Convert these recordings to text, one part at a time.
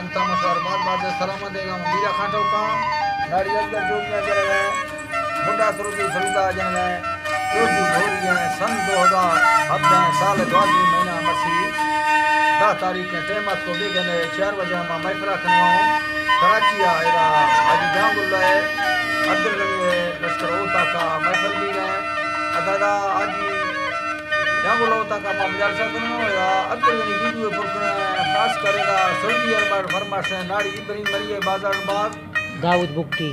संता मशवर बाद सलाम देगा मीरा खाटो का नारी अगर जो में कर गए मुंडा सरुदी सरुदा जन गए रोजू भोरी है सन 2000 हफ्ते साल 20 महीना मसी 10 तारीख के टेमत को बेगने 4 बजे में महफिल करवाऊं कराची आएगा आज जांगुल है अब्दुल गनी लश्कर होता का महफिल भी है अदादा आज जांगुल होता का ममजार सकनो या अब्दुल गनी वीडियो फुकने खास करेगा सऊदी अरब फरमाश नारी इब्राहिम मरिए बाजार बाग दाऊद बुक्टी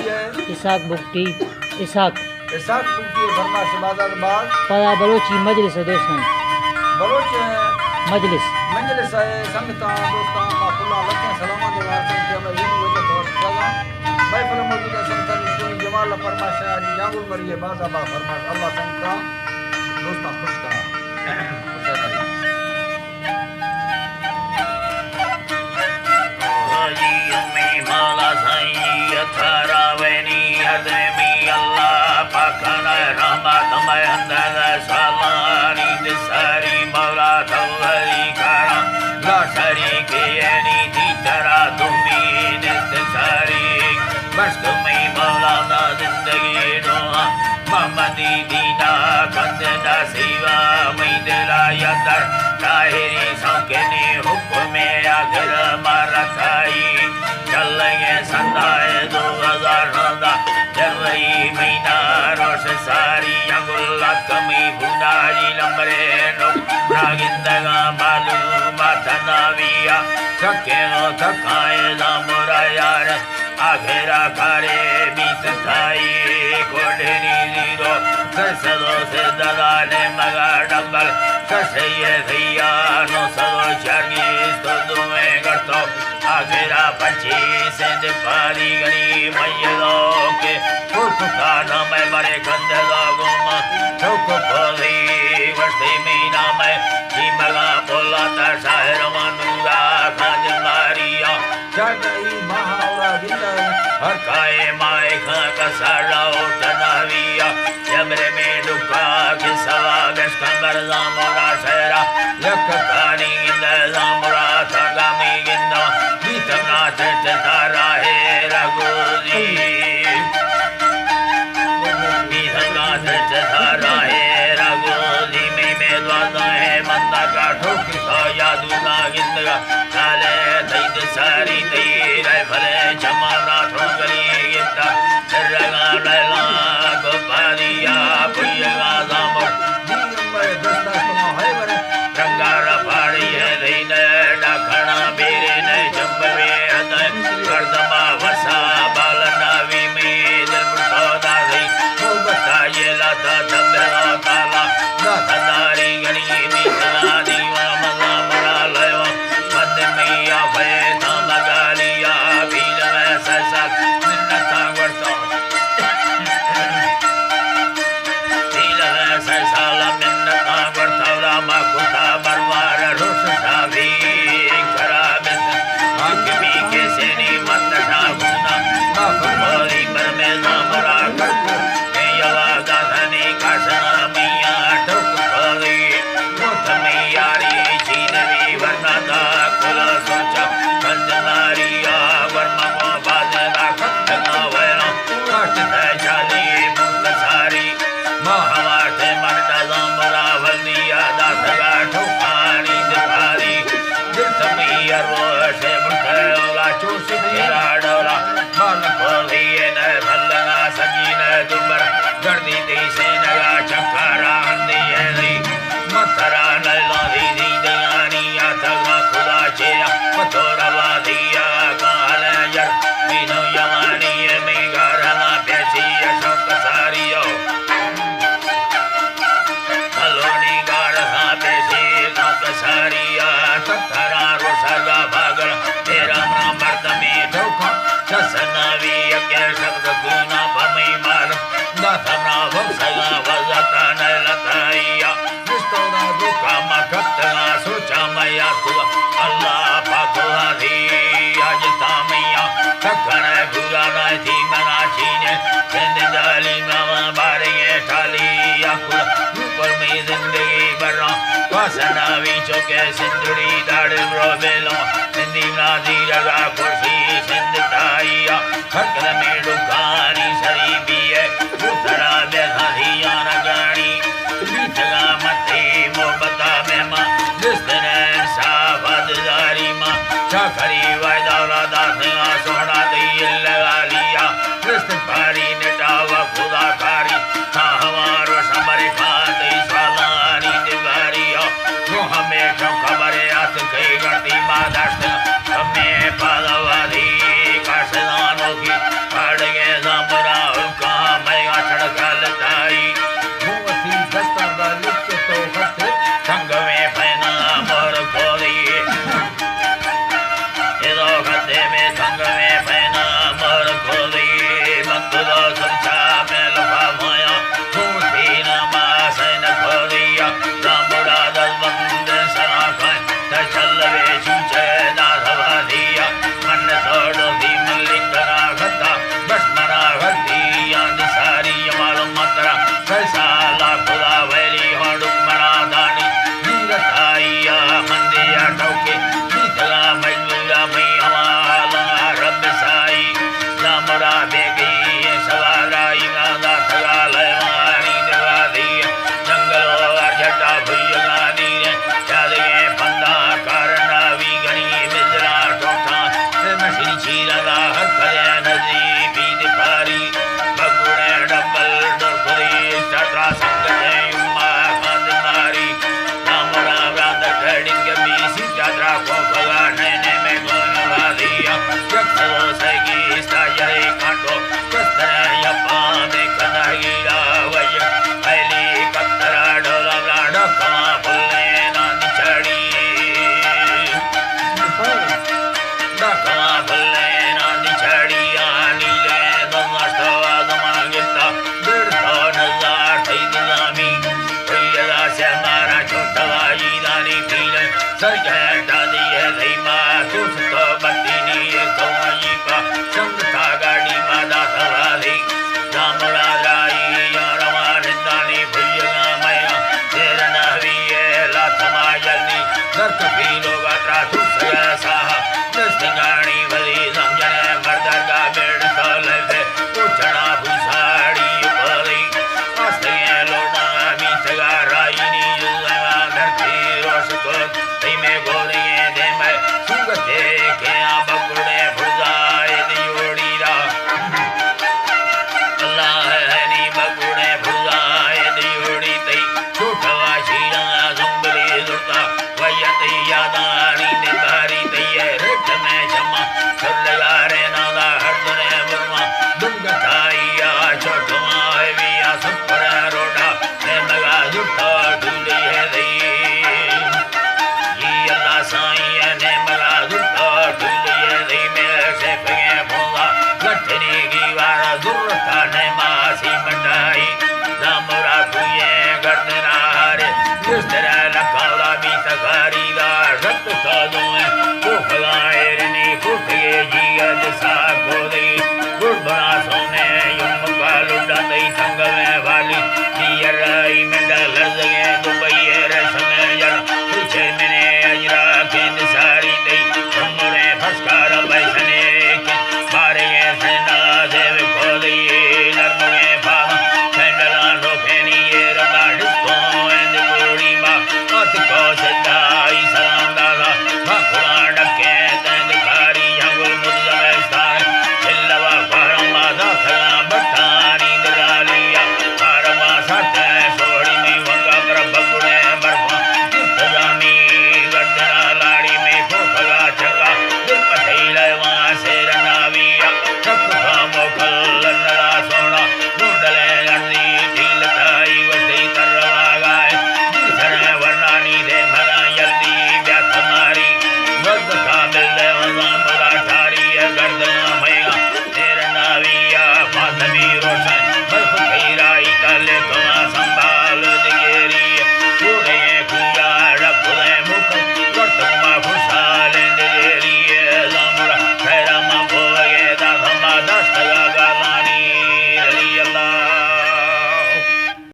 है इसाक बुक्टी इसाक बुक्टी फरमाश बाजार बाग परा बलोची मजलिस दोस्तन बलोच मजलिस है संगता दोस्तां माफुल्ला लखे सलामा दे वास्ते के मैं वीडियो वजह तो सगा महफिल मौजूद है संता निश्चित जमाल फरमाश आज जांगुल मरिए बाजार बाग फरमाश अल्लाह संता दोस्तां खुश करा आघेरा खारे बीस थाई कोडनी जीरो सदो से दगाने मगा डबल ससैये भैया नो सदो चार्गी तो दुमे करतो आघेरा पची से दिपारी गनी मैयदो के फुका ना मैं मरे कंधे लागूमा ठोको बोली वर्षे मीना मैं जी मगा बोला ता शायर मनुरा खाज मारिया जागई महावरा गिंदर हर काए माए खा का सारा उठनाविया जबरे में दुखा के सवा गस कमर जामरा शहरा लख कानी गिंदर जामरा थागा में गिंदा बीतमना चट तारा है रघुजी बीतमना चट तारा है रघुजी में द्वादा है मंदा का ठोकी सा यादू ना गिंदगा काले दैद सारी तेरे भले जमाना ठोकरी गिंदा सरगा लैला गोपालिया पुयगा जामर दिम्बर दस्ता सुनो है बरे रंगारा पाड़ी है दीने डाखना बेरे ने जंबवे अदय गर्दमा वसा बालनावी में दिल मुर्तोदा गई मोहब्बता ये लाता दबला ताला दातारी गनी में सला दीवा मना मरा लेवा मद में आ भय ना लगालिया भील में ससा मिन्नता वर्ता भील में ससा ला मिन्नता वर्ता रामा कुता बरवार रोस सावी खराब आंख भी कैसे नी मत शागुना माफोली पर में जामरा करको ए यवा गाधनी काशना मैया ठोक खोली मोत में यारी चीनवी वरना कुला सोचा कंदनारिया वर्मा को बाजना खतना वैरा काटता जाली मुक्त सारी महावाट मरदा जामरा वलिया दासगा ठोकानी दिखारी दिल तमी अरवशे मुठला चूस तेरा डोला मन खोली न भलना सजीन दुबर गर्दी देसे नया चक्करा अंधी मथरा नला दी दयानिया तगा खुदा चेया मथोरा वादिया काल यार मीनो यमानी में घरना प्यासी अशोक सारियो हलोनी गारहा प्यासी अशोक सारिया तथरा रोसगा भागल तेरा मर्द में धोखा ससनावी अके शब्द गुना भमई मार दाथना भक्सगा वजता न लताइया निस्तोना दुखा मखतना सोचा मैया कुआ अल्लाह पाकुआ दी आज तामिया तखर गुगा ना थी मना छीने जिंद जाली मामा बारे ठाली आकुआ ऊपर में जिंदगी बरा वासना विचो के सिंदूरी दाड़ रोबेलो नादी जगा खुशी सिंध ताईया हरकत में डुकानी सरी भी है उतरा बैठा हिया न गानी बीतगा मथे मोहब्बता में मां जिस तरह साफदारी मां चाकरी वायदा राधा सिंहा सोना दिल लगा लिया जिस भारी नटावा खुदा कारी हाँ हमारो समर खाते सालानी दिवारिया जो हमेशा खबर आत कई गति मादर्श हमें पादवादी काशदानों की अड़गे zamura उनका मैया छड़का लताई भूवती दस्ता लिख तो हट संग में पहना मोर खोली इधो खते में संग में पहना मोर खोली मंगलो सुरछा में लफा माया भूवती नमा सैन खोलिया zamura दलबंद सना खान तचल वे चूचे दाधवा दिया मन तोड़ो दी मल्लिकरा खता बस मरा भक्ति याद सारी मालूम मतरा कैसाला खुदा वैली होड़ुक मरा दानी नीरताइया मंदिया टोके बीतला मजबूरा मई हमाला रब साई जामरा बेगी सवाराई नादा थगा लयमानी दिवा दिया जंगलो अर्जटा भुयगा नीरे चादे पंदा करना वी गनी मिजरा टोटा से मशीन चीरगा हर करे नजी बीद पारी बगुड़े डबल डोकरी चटरा संगते उम्मा खाद नारी नामरा व्याद खड़िंग बीसी चादरा को भगा नैने में गोन वादिया यक्षो सगी साये काटो कस्तरे यपा देखना हीरा वय पहली कतरा डोला ब्लाड कमा फुल्ले नानी चढ़ी डकमा फुल्ले नानी चढ़ी आनी ले दमस्तवा दमागिता बिरतो नजार थई दिलामी भैया से हमारा छोटवा ईदानी पीले सरगे डाली है थई मां तुस तो बत्तीनी तो आई पा संग था गाड़ी मादा सवाली जामरा राई यारमा निदानी भैया मैया तेरा नहवी है लाथमा जल्दी दर्द पीलो गात्रा तुस सा दस्तिगानी भली समझने मर्दर का बेड़ तो लगे उछड़ा भूसाड़ी भली आस्ते लोटा बीतगा राईनी जुगा धरती रोश को तई में गोरिये दे मैं सुगते के आ बगुड़े भुजाए दियोड़ी रा अल्लाह है नी बगुड़े भुजाए दियोड़ी तई छोटवा शीरा जंगली दुर्गा वयती यादानी निभारी तई रेट में क्षमा कर लगा रे नादा हरदने मुर्मा दुंगताइया छोटवा है विया सपर रोडा ने मगा जुटा ढूंढी है दई ये अल्लाह साईं ने मगा जुटा ढूंढी है दई मेरे से फगे भोगा लठनी की वारा दुर्ता ने मासी मंडाई जामुरा कुए गर्दना रे जिस तरह